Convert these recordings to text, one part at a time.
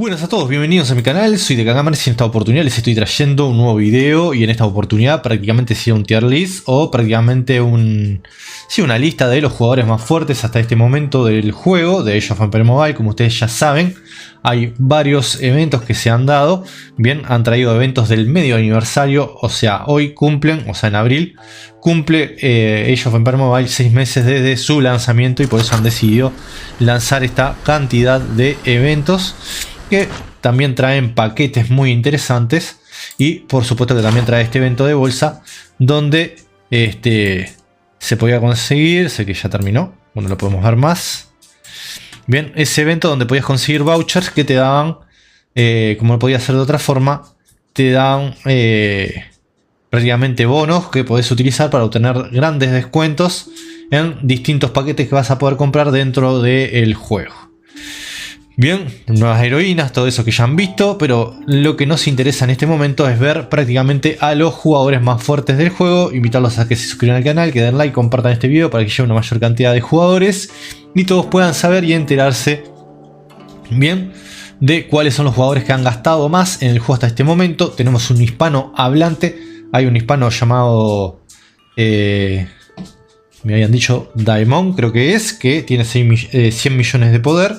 Buenas a todos, bienvenidos a mi canal, soy de Kagamerz y en esta oportunidad les estoy trayendo un nuevo video y en esta oportunidad prácticamente sea un tier list o prácticamente una lista de los jugadores más fuertes hasta este momento del juego de Age of Empires Mobile. Como ustedes ya saben, hay varios eventos que se han dado, bien, han traído eventos del medio aniversario, o sea, hoy cumplen, o sea en abril, cumple Age of Empires Mobile 6 meses desde su lanzamiento y por eso han decidido lanzar esta cantidad de eventos que también traen paquetes muy interesantes y por supuesto que también trae este evento de bolsa donde se podía conseguir, sé que ya terminó, bueno, lo podemos ver más. Bien, ese evento donde podías conseguir vouchers que te daban, como no podía ser de otra forma, te dan prácticamente bonos que podés utilizar para obtener grandes descuentos en distintos paquetes que vas a poder comprar dentro del juego. Bien, nuevas heroínas, todo eso que ya han visto, pero lo que nos interesa en este momento es ver prácticamente a los jugadores más fuertes del juego, invitarlos a que se suscriban al canal, que den like, compartan este video para que llegue una mayor cantidad de jugadores y todos puedan saber y enterarse bien de cuáles son los jugadores que han gastado más en el juego hasta este momento. Tenemos un hispano hablante, hay un hispano llamado... me habían dicho Daemon, creo que es, que tiene 100 millones de poder.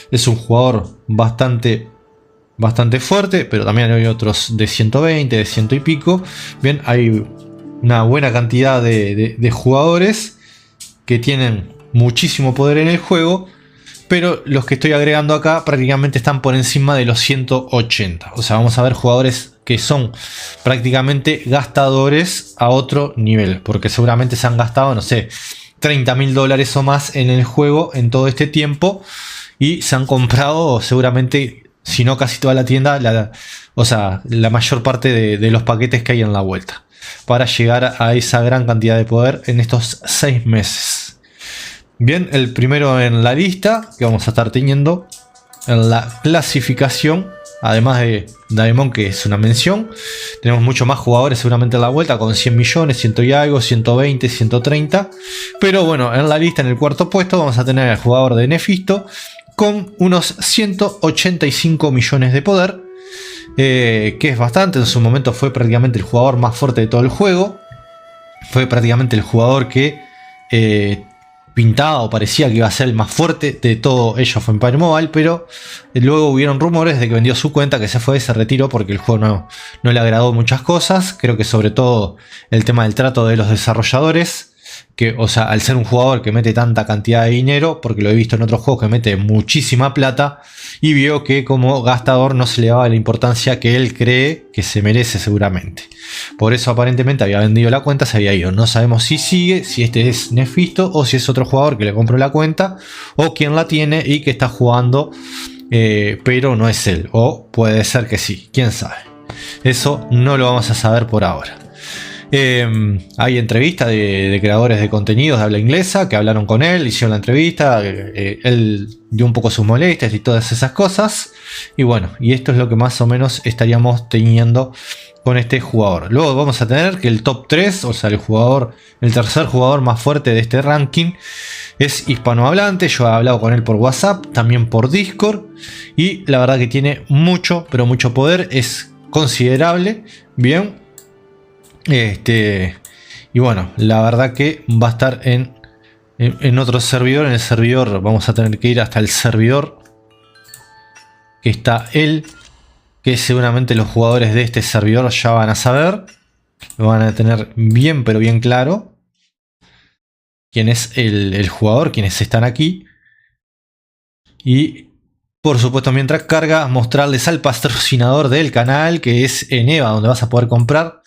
Es un jugador bastante fuerte, pero también hay otros de 120, de 100 y pico. Bien, hay una buena cantidad de jugadores que tienen muchísimo poder en el juego, pero los que estoy agregando acá prácticamente están por encima de los 180. O sea, vamos a ver jugadores que son prácticamente gastadores a otro nivel, porque seguramente se han gastado, no sé, $30.000 o más en el juego en todo este tiempo y se han comprado seguramente, si no casi toda la tienda, la mayor parte de los paquetes que hay en la vuelta para llegar a esa gran cantidad de poder en estos 6 meses. Bien, el primero en la lista que vamos a estar teniendo en la clasificación, además de Daemon, que es una mención, tenemos muchos más jugadores seguramente en la vuelta con 100 millones, 100 y algo, 120, 130. Pero bueno, en la lista en el cuarto puesto vamos a tener al jugador de Nefisto con unos 185 millones de poder, que es bastante. En su momento fue prácticamente el jugador más fuerte de todo el juego. Fue prácticamente el jugador que pintaba o parecía que iba a ser el más fuerte de todo Age of Empires Mobile, pero luego hubieron rumores de que vendió su cuenta, que se fue, se retiró porque el juego no le agradó muchas cosas. Creo que sobre todo el tema del trato de los desarrolladores, que, o sea, al ser un jugador que mete tanta cantidad de dinero, porque lo he visto en otros juegos que mete muchísima plata, y vio que como gastador no se le daba la importancia que él cree que se merece seguramente. Por eso aparentemente había vendido la cuenta, se había ido. No sabemos si sigue, si este es Nefisto o si es otro jugador que le compró la cuenta o quien la tiene y que está jugando, pero no es él. O puede ser que sí, quién sabe. Eso no lo vamos a saber por ahora. Hay entrevistas de creadores de contenidos de habla inglesa que hablaron con él, hicieron la entrevista, él dio un poco sus molestias y todas esas cosas. Y bueno, y esto es lo que más o menos estaríamos teniendo con este jugador. Luego vamos a tener que el top 3, o sea, el tercer jugador más fuerte de este ranking es hispanohablante. Yo he hablado con él por WhatsApp, también por Discord, y la verdad que tiene mucho, pero mucho poder, es considerable, bien. Y bueno, la verdad que va a estar en otro servidor. En el servidor vamos a tener que ir hasta el servidor que está él, que seguramente los jugadores de este servidor ya van a saber, lo van a tener bien pero bien claro quién es el jugador, quiénes están aquí. Y por supuesto, mientras carga, mostrarles al patrocinador del canal, que es Eneva, donde vas a poder comprar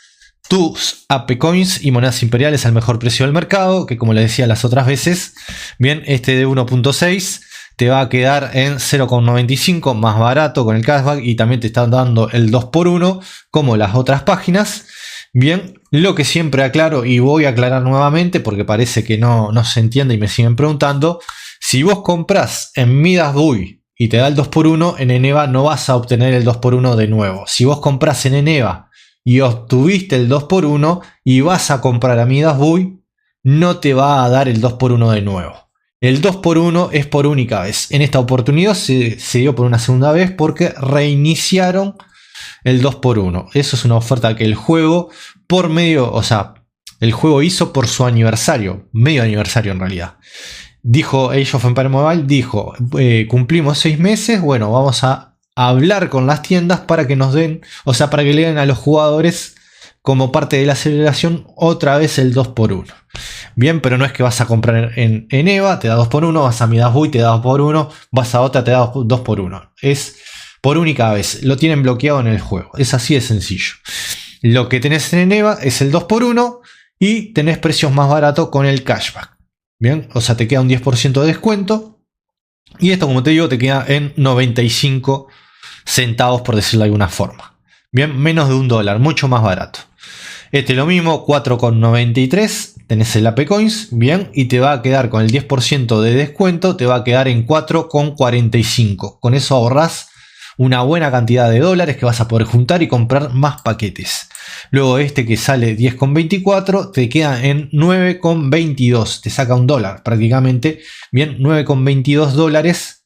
tus AP Coins y monedas imperiales al mejor precio del mercado, que como les decía las otras veces, bien, este de 1.6 te va a quedar en 0.95 más barato con el cashback y también te están dando el 2x1 como las otras páginas. Bien, lo que siempre aclaro y voy a aclarar nuevamente porque parece que no se entiende y me siguen preguntando: si vos compras en Midas Buy y te da el 2x1, en Eneva no vas a obtener el 2x1 de nuevo. Si vos compras en Eneva y obtuviste el 2x1 y vas a comprar a Midas Buy, no te va a dar el 2x1 de nuevo. El 2x1 es por única vez. En esta oportunidad se dio por una segunda vez porque reiniciaron el 2x1. Eso es una oferta que el juego por medio, o sea, el juego hizo por su aniversario, medio aniversario en realidad. Dijo Age of Empires Mobile, dijo, cumplimos 6 meses, bueno, vamos a hablar con las tiendas para que nos den, o sea, para que le den a los jugadores como parte de la celebración otra vez el 2x1. Bien, pero no es que vas a comprar en EVA, te da 2x1, vas a Midas Buy, te da 2x1, vas a otra, te da 2x1. Es por única vez, lo tienen bloqueado en el juego, es así de sencillo. Lo que tenés en EVA es el 2x1 y tenés precios más baratos con el cashback. Bien, o sea, te queda un 10% de descuento. Y esto, como te digo, te queda en 95 centavos, por decirlo de alguna forma. Bien, menos de $1, mucho más barato. Este lo mismo, 4,93. Tenés el AP Coins, bien, y te va a quedar con el 10% de descuento, te va a quedar en 4,45. Con eso ahorrás una buena cantidad de dólares que vas a poder juntar y comprar más paquetes. Luego este que sale 10,24 te queda en 9,22, te saca $1 prácticamente. Bien, 9,22 dólares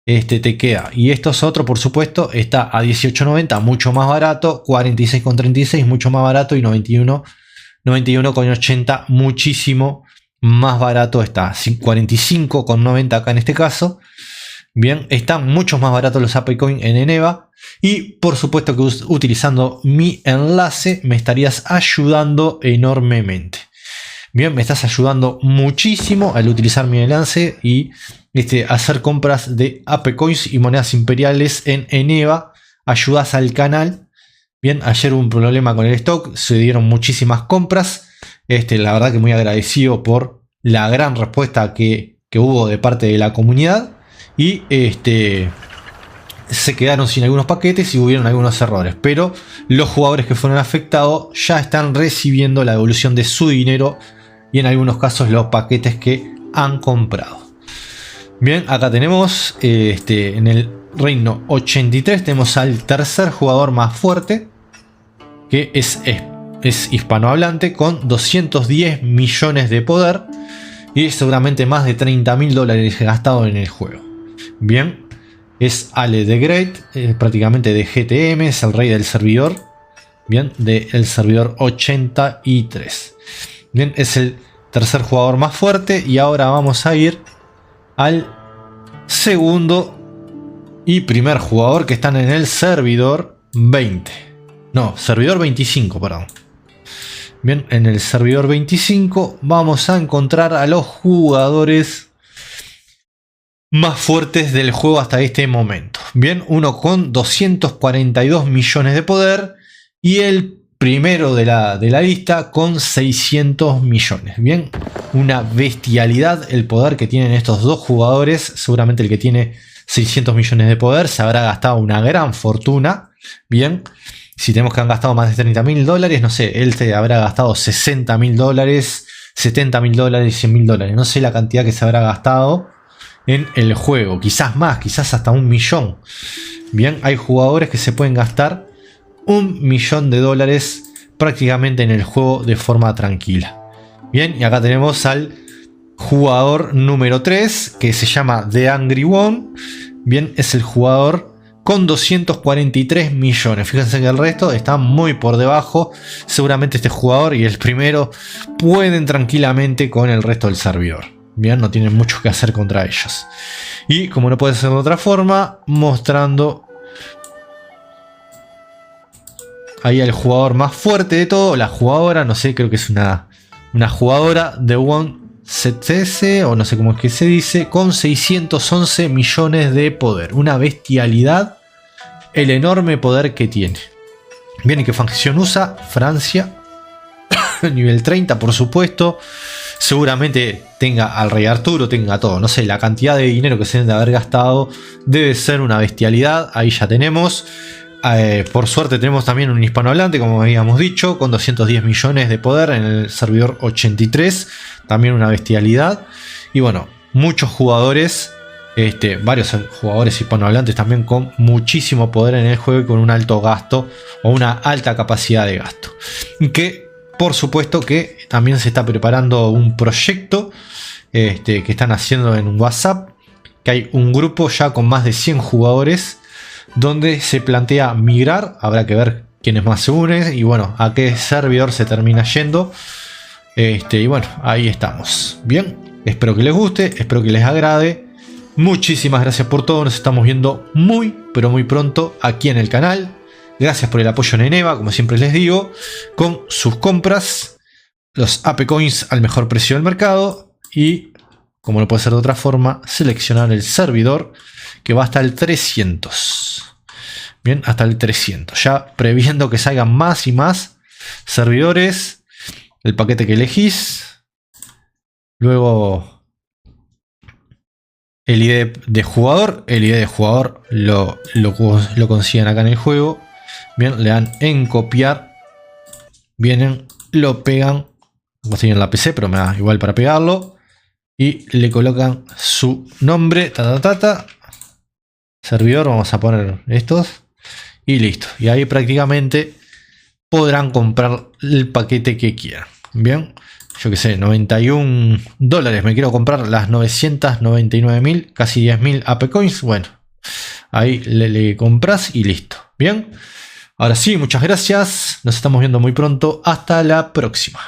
te queda. Y estos otros, por supuesto, está a 18,90, mucho más barato. 46,36, mucho más barato. Y 91,80, muchísimo más barato. Está 45,90 acá en este caso. Bien, están mucho más baratos los AP Coin en Eneva. Y por supuesto que utilizando mi enlace me estarías ayudando enormemente. Bien, me estás ayudando muchísimo al utilizar mi enlace y hacer compras de AP Coins y monedas imperiales en Eneva. Ayudas al canal. Bien, ayer hubo un problema con el stock, se dieron muchísimas compras. La verdad que muy agradecido por la gran respuesta que hubo de parte de la comunidad. Y se quedaron sin algunos paquetes y hubieron algunos errores. Pero los jugadores que fueron afectados ya están recibiendo la devolución de su dinero. Y en algunos casos los paquetes que han comprado. Bien, acá tenemos en el reino 83 tenemos al tercer jugador más fuerte, que es hispanohablante con 210 millones de poder y seguramente más de $30.000 gastados en el juego. Bien, es Ale the Great, prácticamente de GTM, es el rey del servidor. Bien, del servidor 83. Bien, es el tercer jugador más fuerte y ahora vamos a ir al segundo y primer jugador que están en el servidor 20. No, servidor 25, perdón. Bien, en el servidor 25 vamos a encontrar a los jugadores más fuertes del juego hasta este momento. Bien, uno con 242 millones de poder y el primero de la lista con 600 millones. Bien, una bestialidad el poder que tienen estos dos jugadores. Seguramente el que tiene 600 millones de poder se habrá gastado una gran fortuna. Bien, si tenemos que han gastado más de $30.000, no sé, él se habrá gastado $60.000, $70.000, $100.000. No sé la cantidad que se habrá gastado en el juego. Quizás más, quizás hasta $1.000.000. Bien, hay jugadores que se pueden gastar $1.000.000 prácticamente en el juego de forma tranquila. Bien, y acá tenemos al jugador número 3 que se llama The Angry One. Bien, es el jugador con 243 millones. Fíjense que el resto está muy por debajo. Seguramente este jugador y el primero pueden tranquilamente con el resto del servidor. Bien, no tienen mucho que hacer contra ellos. Y como no puede ser de otra forma, mostrando ahí el jugador más fuerte de todo, la jugadora, no sé, creo que es una jugadora de One CTS, o no sé cómo es que se dice, con 611 millones de poder. Una bestialidad el enorme poder que tiene. Bien, ¿y qué facción usa? Francia. Nivel 30, por supuesto. Seguramente tenga al rey Arturo, tenga todo. No sé, la cantidad de dinero que se deben de haber gastado debe ser una bestialidad. Ahí ya tenemos. Por suerte tenemos también un hispanohablante, como habíamos dicho, con 210 millones de poder en el servidor 83. También una bestialidad. Y bueno, muchos jugadores, varios jugadores hispanohablantes también con muchísimo poder en el juego y con un alto gasto o una alta capacidad de gasto. Que por supuesto que también se está preparando un proyecto que están haciendo en WhatsApp, que hay un grupo ya con más de 100 jugadores, donde se plantea migrar. Habrá que ver quiénes más se unen y bueno, a qué servidor se termina yendo. Y bueno, ahí estamos. Bien, espero que les guste, espero que les agrade. Muchísimas gracias por todo, nos estamos viendo muy, pero muy pronto aquí en el canal. Gracias por el apoyo en Eneva, como siempre les digo, con sus compras, los AP Coins al mejor precio del mercado y, como no puede ser de otra forma, seleccionar el servidor que va hasta el 300. Bien, hasta el 300. Ya previendo que salgan más y más servidores, el paquete que elegís, luego el ID de jugador. El ID de jugador lo consiguen acá en el juego. Bien, le dan en copiar. Vienen, lo pegan. Como estoy en la PC, pero me da igual para pegarlo. Y le colocan su nombre. Servidor, vamos a poner estos. Y listo. Y ahí prácticamente podrán comprar el paquete que quieran. Bien. Yo que sé, 91 dólares. Me quiero comprar las 999.000, casi 10.000 AP Coins. Bueno, ahí le compras y listo. Bien. Ahora sí, muchas gracias. Nos estamos viendo muy pronto. Hasta la próxima.